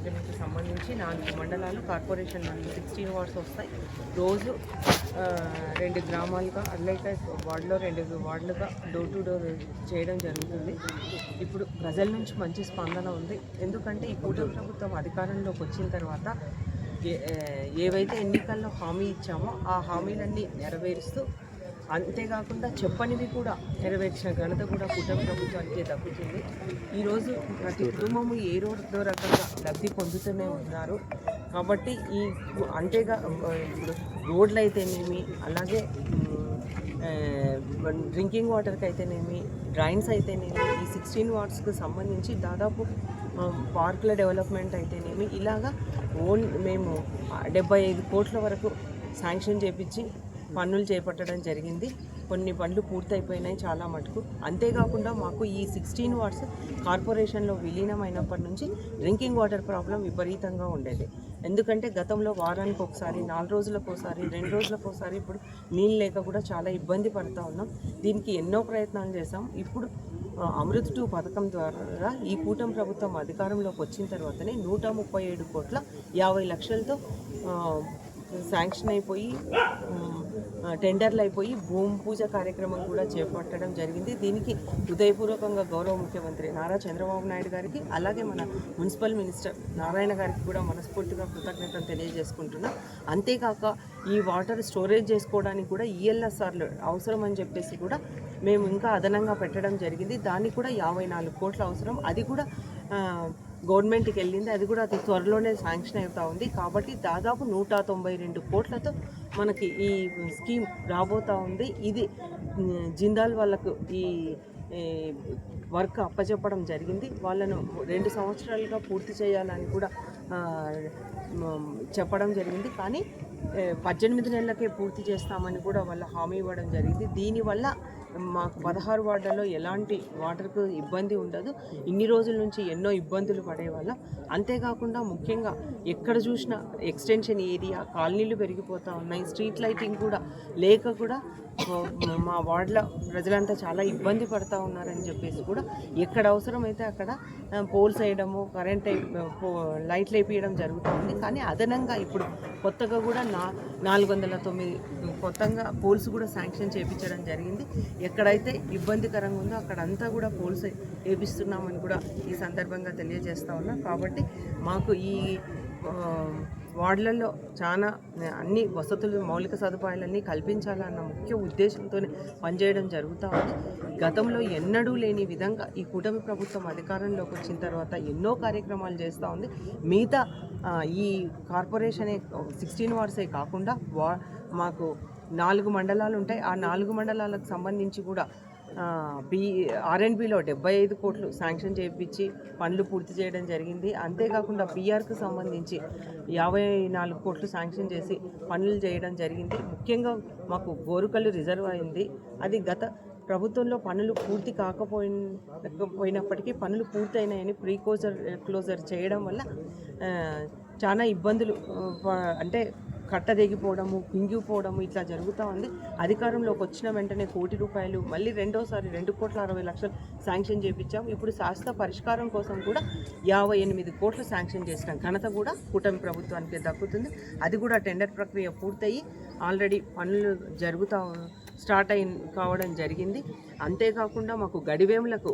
ఇంప్లిమెంట్కి సంబంధించి 4 మండలాలు కార్పొరేషన్ నుండి 16 వార్డ్స్ వస్తాయి. రోజు 2 గ్రామాలుగా అట్లయితే వార్డులో 2 వార్డులుగా డోర్ టు డోర్ చేయడం జరుగుతుంది. ఇప్పుడు ప్రజల నుంచి మంచి స్పందన ఉంది. ఎందుకంటే ఈ కూటమి ప్రభుత్వం అధికారంలోకి వచ్చిన తర్వాత ఏవైతే ఎన్నికల్లో హామీ ఇచ్చామో ఆ హామీలన్నీ నెరవేరుస్తూ, అంతేకాకుండా చెప్పనివి కూడా నెరవేర్చిన ఘనత కూడా కూటమి ప్రభుత్వానికి దక్కుతుంది. ఈరోజు ప్రతి కుటుంబము ఏదో రకంగా లబ్ధి పొందుతూనే ఉన్నారు. కాబట్టి అంతేగా ఇప్పుడు రోడ్లు అయితేనేమి, అలాగే డ్రింకింగ్ వాటర్కి అయితేనేమి, డ్రైన్స్ అయితేనేమి, ఈ 16 వార్డ్స్కి సంబంధించి దాదాపు పార్కుల డెవలప్మెంట్ అయితేనేమి, ఇలాగా మేము 75 కోట్ల వరకు శాంక్షన్ చేపించి పనులు చేపట్టడం జరిగింది. కొన్ని పనులు పూర్తయిపోయినాయి చాలా మటుకు. అంతేకాకుండా మాకు ఈ 16 వార్డ్స్ కార్పొరేషన్లో విలీనమైనప్పటి నుంచి డ్రింకింగ్ వాటర్ ప్రాబ్లం విపరీతంగా ఉండేది. ఎందుకంటే గతంలో వారానికి ఒకసారి, 4 రోజులకు ఒకసారి, 2 రోజులకు ఒకసారి ఇప్పుడు నీళ్ళు లేక కూడా చాలా ఇబ్బంది పడుతూ ఉన్నాం. దీనికి ఎన్నో ప్రయత్నాలు చేసాం. ఇప్పుడు అమృత్ 2 పథకం ద్వారా ఈ కూటమి ప్రభుత్వం అధికారంలోకి వచ్చిన తర్వాతనే 137 కోట్ల 50 లక్షలతో శాంక్షన్ అయిపోయి టెండర్లు అయిపోయి భూమి పూజ కార్యక్రమం కూడా చేపట్టడం జరిగింది. దీనికి హృదయపూర్వకంగా గౌరవ ముఖ్యమంత్రి నారా చంద్రబాబు నాయుడు గారికి, అలాగే మన మున్సిపల్ మినిస్టర్ నారాయణ గారికి కూడా మనస్ఫూర్తిగా కృతజ్ఞతలు తెలియజేసుకుంటున్నాం. అంతేకాక ఈ వాటర్ స్టోరేజ్ చేసుకోవడానికి కూడా ఈఎల్ఎస్ఆర్లు అవసరం అని చెప్పేసి కూడా మేము ఇంకా అదనంగా పెట్టడం జరిగింది. దానికి కూడా 54 కోట్ల అవసరం. అది కూడా గవర్నమెంట్కి వెళ్ళింది. అది కూడా అతి త్వరలోనే శాంక్షన్ అవుతూ ఉంది. కాబట్టి దాదాపు 192 కోట్లతో మనకి ఈ స్కీమ్ రాబోతూ ఉంది. ఇది జిందాల్ వాళ్ళకు ఈ వర్క్ అప్పచెప్పడం జరిగింది. వాళ్ళను 2 సంవత్సరాలుగా పూర్తి చేయాలని కూడా చెప్పడం జరిగింది. కానీ 18 నెలలకే పూర్తి చేస్తామని కూడా వాళ్ళ హామీ ఇవ్వడం జరిగింది. దీనివల్ల మాకు 16 వార్డులలో ఎలాంటి వాటర్కు ఇబ్బంది ఉండదు. ఇన్ని రోజుల నుంచి ఎన్నో ఇబ్బందులు పడేవాళ్ళం. అంతేకాకుండా ముఖ్యంగా ఎక్కడ చూసినా ఎక్స్టెన్షన్ ఏరియా కాలనీలు పెరిగిపోతూ ఉన్నాయి. స్ట్రీట్ లైటింగ్ కూడా లేక కూడా మా వార్డులో ప్రజలంతా చాలా ఇబ్బంది పడుతూ ఉన్నారని చెప్పేసి కూడా ఎక్కడ అవసరమైతే అక్కడ పోల్స్ వేయడము, కరెంట్ లైట్లు వేపించడం జరుగుతుంది. కానీ అదనంగా ఇప్పుడు కొత్తగా కూడా 409 కొత్తగా పోల్స్ కూడా శాంక్షన్ చేయించడం జరిగింది. ఎక్కడైతే ఇబ్బందికరంగా ఉందో అక్కడంతా కూడా పోల్స్ వేపిస్తున్నామని కూడా ఈ సందర్భంగా తెలియజేస్తూ ఉన్నాం. కాబట్టి మాకు ఈ వార్డులలో చాలా అన్ని వసతులు, మౌలిక సదుపాయాలన్నీ కల్పించాలన్న ముఖ్య ఉద్దేశంతో పనిచేయడం జరుగుతూ ఉంది. గతంలో ఎన్నడూ లేని విధంగా ఈ కూటమి ప్రభుత్వం అధికారంలోకి వచ్చిన తర్వాత ఎన్నో కార్యక్రమాలు చేస్తూ ఉంది. మిగతా ఈ కార్పొరేషనే 16 వార్డ్సే కాకుండా మాకు 4 మండలాలు ఉంటాయి. ఆ 4 మండలాలకు సంబంధించి కూడా ఆర్ఎండ్బిలో 75 కోట్లు శాంక్షన్ చేయించి పనులు పూర్తి చేయడం జరిగింది. అంతేకాకుండా పిఆర్కు సంబంధించి 54 కోట్లు శాంక్షన్ చేసి పనులు చేయడం జరిగింది. ముఖ్యంగా మాకు గోరుకల్లు రిజర్వ్ అయింది. అది గత ప్రభుత్వంలో పనులు పూర్తి కాకపోయినప్పటికీ పనులు పూర్తయినాయని క్లోజర్ చేయడం వల్ల చాలా ఇబ్బందులు, అంటే కట్ట తెగిపోవడము, కుంగిపోవడము ఇట్లా జరుగుతూ ఉంది. అధికారంలోకి వచ్చిన వెంటనే 1 కోటి రూపాయలు మళ్ళీ రెండోసారి 2,60,00,000 శాంక్షన్ చేయించాం. ఇప్పుడు శాశ్వత పరిష్కారం కోసం కూడా 58 కోట్లు శాంక్షన్ చేసిన ఘనత కూడా కూటమి ప్రభుత్వానికి దక్కుతుంది. అది కూడా టెండర్ ప్రక్రియ పూర్తయి ఆల్రెడీ పనులు స్టార్ట్ కావడం జరిగింది. అంతేకాకుండా మాకు గడివేములకు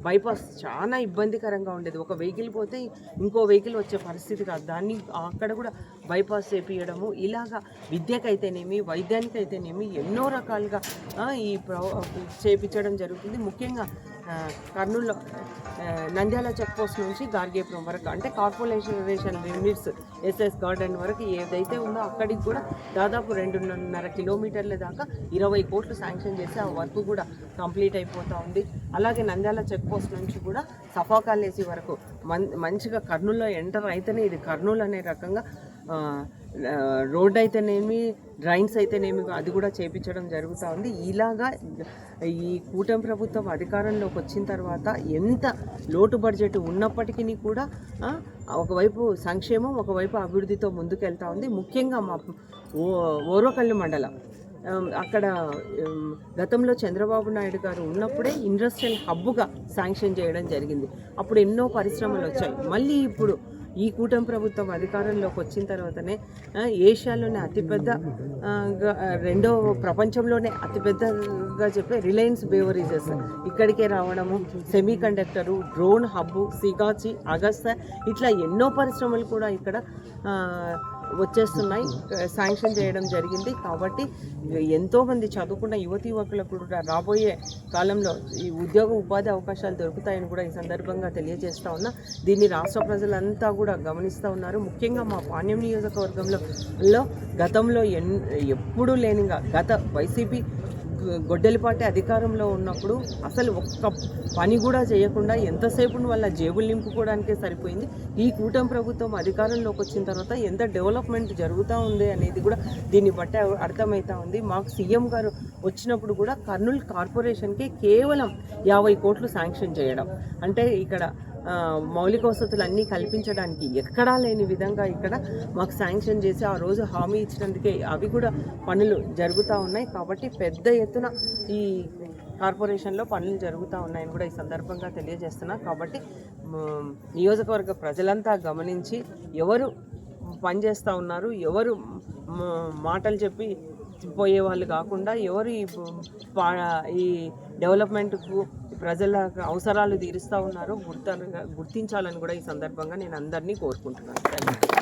బైపాస్ చాలా ఇబ్బందికరంగా ఉండేది. ఒక వెహికల్ పోతే ఇంకో వెహికల్ వచ్చే పరిస్థితి కాదు. దాన్ని అక్కడ కూడా బైపాస్ చేపించడము, ఇలాగా విద్యకైతేనేమి, వైద్యానికైతేనేమి ఎన్నో రకాలుగా చేపించడం జరుగుతుంది. ముఖ్యంగా కర్నూలులో నంద్యాల చెక్ పోస్ట్ నుంచి గార్గేపురం వరకు, అంటే కార్పొరేషన్ లిమిట్స్ ఎస్ఎస్ గార్డెన్ వరకు ఏదైతే ఉందో అక్కడికి కూడా దాదాపు 2.5 కిలోమీటర్ల దాకా 20 కోట్లు శాంక్షన్ చేసి ఆ వర్క్ కూడా కంప్లీట్ అయిపోతూ ఉంది. అలాగే నంద్యాల చెక్ పోస్ట్ నుంచి కూడా సఫా కాలేజీ వరకు మంచిగా కర్నూలులో ఎంటర్ అయితేనే ఇది కర్నూలు అనే రకంగా రోడ్ అయితేనేమి, డ్రైన్స్ అయితేనేమి అది కూడా చేపించడం జరుగుతూ ఉంది. ఇలాగా ఈ కూటమి ప్రభుత్వం అధికారంలోకి వచ్చిన తర్వాత ఎంత లోటు బడ్జెట్ ఉన్నప్పటికీ కూడా ఒకవైపు సంక్షేమం, ఒకవైపు అభివృద్ధితో ముందుకెళ్తూ ఉంది. ముఖ్యంగా మా ఓరకల్లు మండలం అక్కడ గతంలో చంద్రబాబు నాయుడు గారు ఉన్నప్పుడే ఇండస్ట్రియల్ హబ్గా శాంక్షన్ చేయడం జరిగింది. అప్పుడు ఎన్నో పరిశ్రమలు వచ్చాయి. మళ్ళీ ఇప్పుడు ఈ కూటమి ప్రభుత్వం అధికారంలోకి వచ్చిన తర్వాతనే ఏషియాలోనే అతిపెద్ద రెండో ప్రపంచంలోనే అతిపెద్దగా చెప్పే రిలయన్స్ బేవరేజెస్ ఇక్కడికే రావడము, semiconductor, drone hub, Sigachi, Agusta ఇట్లా ఎన్నో పరిశ్రమలు కూడా ఇక్కడ వచ్చేస్తున్నాయి, శాంక్షన్ చేయడం జరిగింది. కాబట్టి ఎంతోమంది చదువుకున్న యువతి యువకులకు కూడా రాబోయే కాలంలో ఈ ఉద్యోగ ఉపాధి అవకాశాలు దొరుకుతాయని కూడా ఈ సందర్భంగా తెలియజేస్తూ ఉన్నా. దీన్ని రాష్ట్ర ప్రజలంతా కూడా గమనిస్తూ ఉన్నారు. ముఖ్యంగా మా పాణ్యం నియోజకవర్గంలో గతంలో ఎప్పుడూ లేనిగా గత వైసీపీ గొడ్డలిపాటి అధికారంలో ఉన్నప్పుడు అసలు ఒక్క పని కూడా చేయకుండా ఎంతసేపు వాళ్ళ జేబులు నింపుకోవడానికే సరిపోయింది. ఈ కూటమి ప్రభుత్వం అధికారంలోకి వచ్చిన తర్వాత ఎంత డెవలప్మెంట్ జరుగుతూ ఉంది అనేది కూడా దీన్ని బట్టి అర్థమవుతా ఉంది. మాకు సీఎం గారు వచ్చినప్పుడు కూడా కర్నూలు కార్పొరేషన్కి కేవలం 50 కోట్లు శాంక్షన్ చేయడం అంటే ఇక్కడ మౌలిక వసతులు అన్నీ కల్పించడానికి ఎక్కడా లేని విధంగా ఇక్కడ మాకు శాంక్షన్ చేసి ఆ రోజు హామీ ఇచ్చినందుకే అవి కూడా పనులు జరుగుతూ ఉన్నాయి. కాబట్టి పెద్ద ఎత్తున ఈ కార్పొరేషన్లో పనులు జరుగుతూ ఉన్నాయని కూడా ఈ సందర్భంగా తెలియజేస్తున్నా. కాబట్టి నియోజకవర్గ ప్రజలంతా గమనించి ఎవరు పనిచేస్తూ ఉన్నారు, ఎవరు మాటలు చెప్పి పోయే వాళ్ళు కాకుండా ఎవరు ఈ డెవలప్మెంట్కు ప్రజల అవసరాలు తీరుస్తూ ఉన్నారో గుర్తించాలని కూడా ఈ సందర్భంగా నేను అందరినీ కోరుకుంటున్నాను.